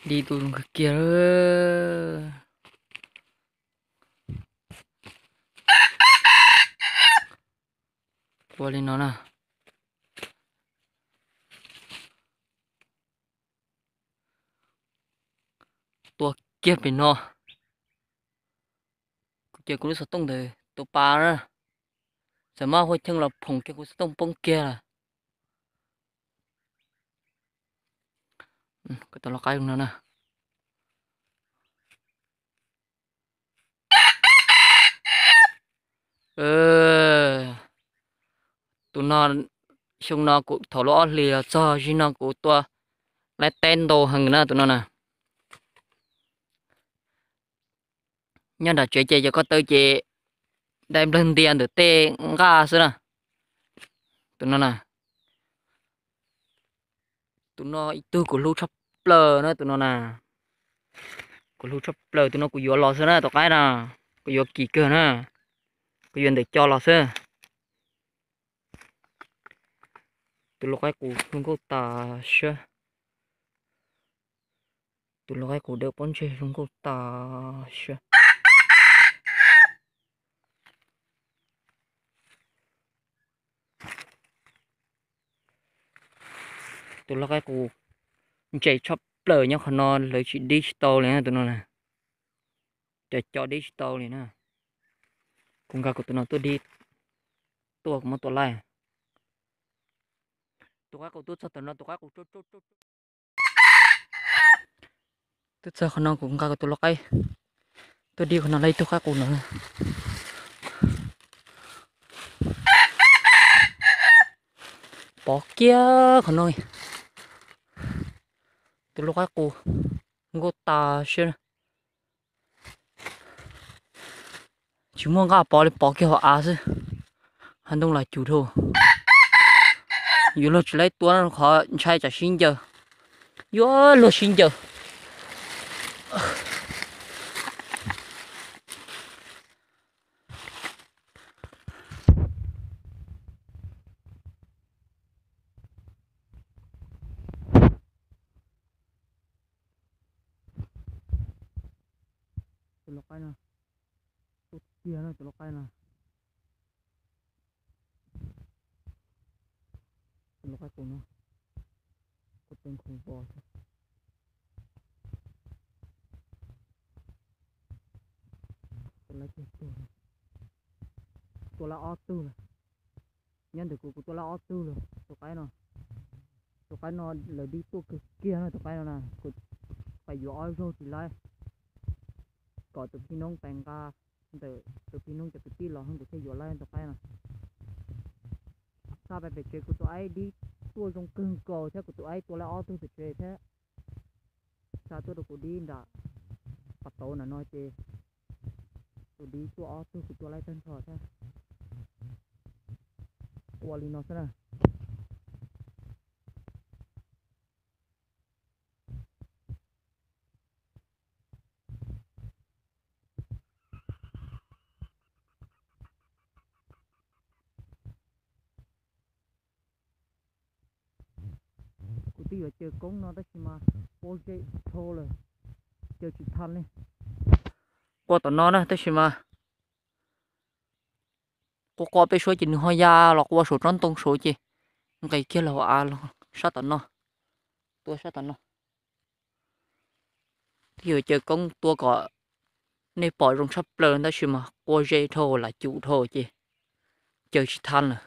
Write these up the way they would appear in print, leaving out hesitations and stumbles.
đi tụi kia đó. Qua lên nó nè. Tua kia bên nó. Kia cũng sẽ tông để tụi bà đó. Giờ mà hồi chân là phòng kia cũng sẽ tông bông kia là. Cái tao là cái nó nè. Ờ. Tụi nó chúng nó cũng thổ lõ lìa cho chứ nó cũng tua lại tên đồ hằng nè tụi nó nè. Nhưng đã chơi chơi cho có tới chơi đem lên tiền được tê ga xưa nè. Tụi nó nè. Tụi nó tư của lưu chấp lờ nữa tụi nó nè. Của lưu chấp lờ tụi nó cũng vô lò xưa nè tụi cái nè. Cũng vô kỳ cơ nè. Cũng vô để cho lò xưa. Tụi nó cái cũng không có tà xưa. Tụi nó cái cũng đều bón chơi không có tà xưa. Tụi nó cái cũng chạy chấp lờ nhau khả non lấy chuyện digital này nè tụi nó nè. Chạy cho digital này nè. Cũng gặp của tụi nó tôi đi. Tôi cũng muốn tôi lại. Tụi cái cũng tôi sao tụi nó tụi cái cũng chút. Tôi sao khả năng cũng gặp của tụi nó cái. Tôi đi khả năng lấy tụi cái cũng nữa. Bỏ kia khả năng. Tụi nó cái cũng không có tà xưa. Chúng muốn gặp bỏ kia họ á chứ. Hắn đông là chủ thôi. Dù nó chỉ lấy tuần nó khó chạy trả xin giờ. Dù nó xin giờ. Tụi nó cái nè. Tụi kia nè tụi nó cái nè. Tụi nó cái cùng nó. Tụi tên khủng bò. Tụi lấy cái tụi này. Tụi là ô tư này. Nhân được của tụi là ô tư rồi. Tụi cái nó là đi tụi kia nè tụi cái nè. Phải dụ oi rồi thì lại. Có tụi phi nông bèn ca. Tụi phi nông cho tụi tí lò hơn tụi cái dụ lại tụi cái nè. Sao phải chơi của tụi ấy đi tua trong cưng cò thế của tụi ấy tụi là ô tư phải chơi thế. Sao tôi được đi đã. Bắt đầu là nói chơi. Tụi đi tụi ô tư của tụi lại tên phở thế. Qua lý nó thế nào. Cụ tí ở chơi cống nó đó chứ mà bố chơi thô rồi chơi chỉ thân đi qua tụi nó đó tới chứ mà qua bé số chỉ hoa ya là qua số tròn tông số chứ cái kia là à sát tụi nó tua sát tụi nó thì ở chơi cống tua có nên bỏ trong sắp lớn đó chứ mà qua dây thô là chủ thô chứ chơi chỉ thân rồi.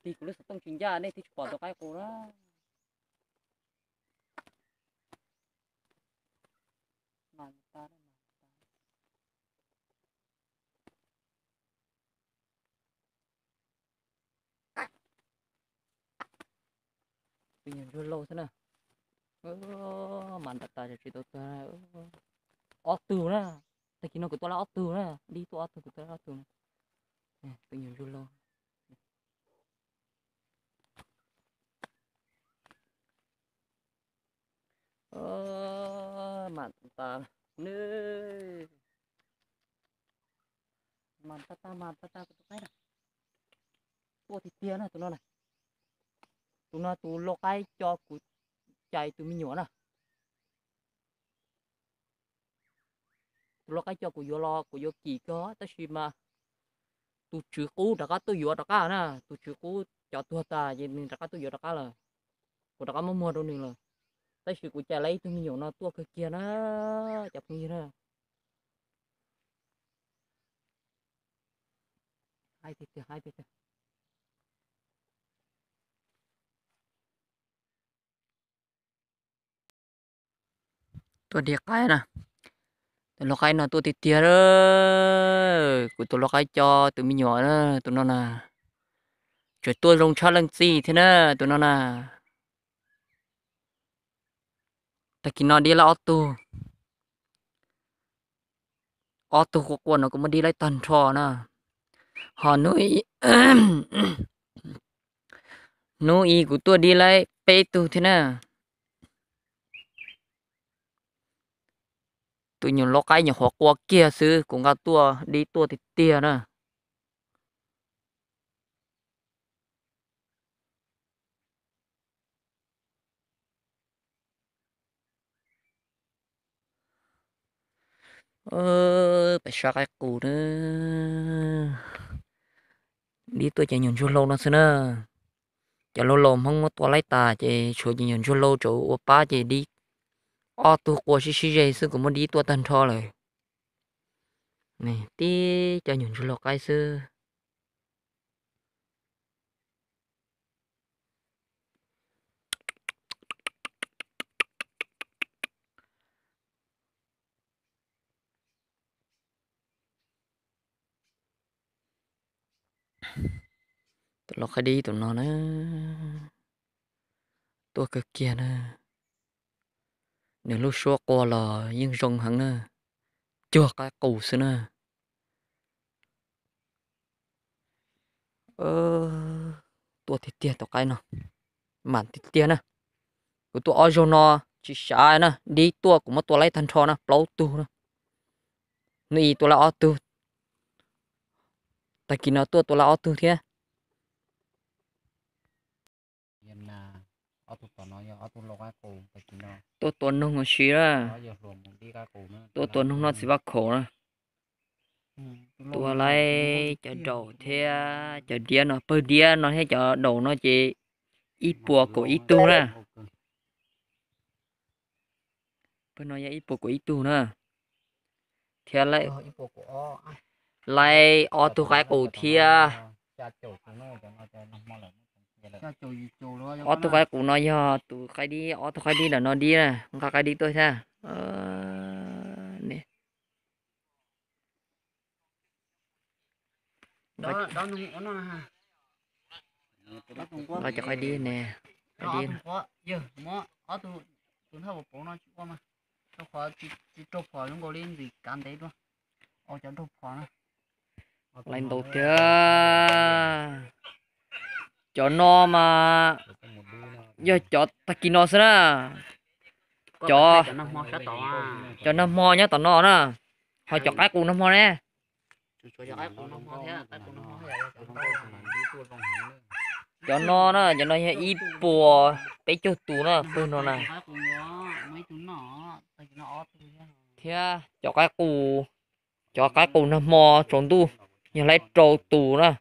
thì cũng rất tông chính gia nên thì bỏ tao cái cổ đó mà ta tự nhiên rồi lâu thế nào màn ta chỉ tao ta ót từ nữa tại khi nó của tôi là ót từ nữa đi tôi ót từ của tôi là ót từ tự nhiên rồi lâu màn ta nơi màn ta của tôi này tôi thì tiền này tụi nó này tụi nó tụi lo cái cho của chạy tụi mình nhỏ nè tụi lo cái cho của vô lo của vô kỳ có tới khi mà tụi chữ cũ đã có tôi vô đã có nè tụi chữ cũ cho tôi ta vậy nên đã có tôi vô đã có là của đã có mua đâu nên là tới khi của chạy lấy tụi mình nhỏ nó tôi cái kia nó chập như thế hai thịt tôi đi cái nè tụi nó cái nó tôi thịt tia đó của tụi nó cái cho tụi mình nhỏ đó tụi nó nè trời tôi rong cho lần gì thế nè tụi nó nè tại khi nó đi là auto của quân nó cũng mới đi lấy tần trò nè họ nuôi nuôi của tôi đi lấy pe tu thế nè tụi nhiều lo cái nhiều họ qua kia xứ cũng gặp tua đi tua thì tia nè phải sao cái cụ nữa đi tôi chạy nhường cho lâu nó xí nè chạy lâu lâu không có tua lấy ta chạy chuột chạy nhường cho lâu chỗ ba chạy đi auto qua xí dây xứ cũng mới đi tua tần trò rồi này tí chạy nhường cho lâu cái xứ tụi nó khai đi tụi nó nữa tôi cực kia nè nếu lúc xóa qua là nhưng rong hẳn nè chưa cái cụ xí nè tôi thì tiền tao cái nó màn thì tiền nè của tôi ở chỗ nó chỉ sai nè đi tôi cũng mất tôi lấy thanh trò nè lâu tu nè nãy tôi là ở tu tại khi nào tôi là ở tu thế yên là ở tụ tao nói ở tụ lộc cái cổ cái gì nó tôi tuần nông ở xí ra ở giờ rồi mình đi cái cổ nữa tôi tuần nông nó chỉ bắt khổ nè tôi lấy chợ đầu thế chợ đĩa nó bơ đĩa nó hay chợ đầu nó chỉ ít bùa của ít tu nè bơ nó ít bùa của ít tu nè thế lấy ở tu cái cổ thia ở tu cái cổ nó giờ tu cái đi ở tu cái đi là nó đi nè không cái đi tôi thế nè đó đó nó ha nó cho cái đi nè cái đi giờ mà ở tụ tụ thao bộ nó qua mà nó khó chỉ trộn phở nó có lên gì cán đấy luôn ở chỗ trộn phở nó lên đầu chưa cho nó mà giờ cho takino ra cho nó mo nhá tao nó nè họ cho cái cu nó mo nè cho nó đó cho nó ít bùa bé cho tù nó phương nó này thế cho cái cu nó mo trốn tu nhà lấy trâu tù nè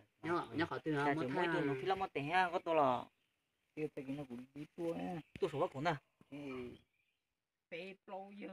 nhớ khỏi từ nào mới thay nó khi lắm tiền ha có tôi là tiêu tiền nó cũng đi tua tôi số bác cũng nè bé lâu giờ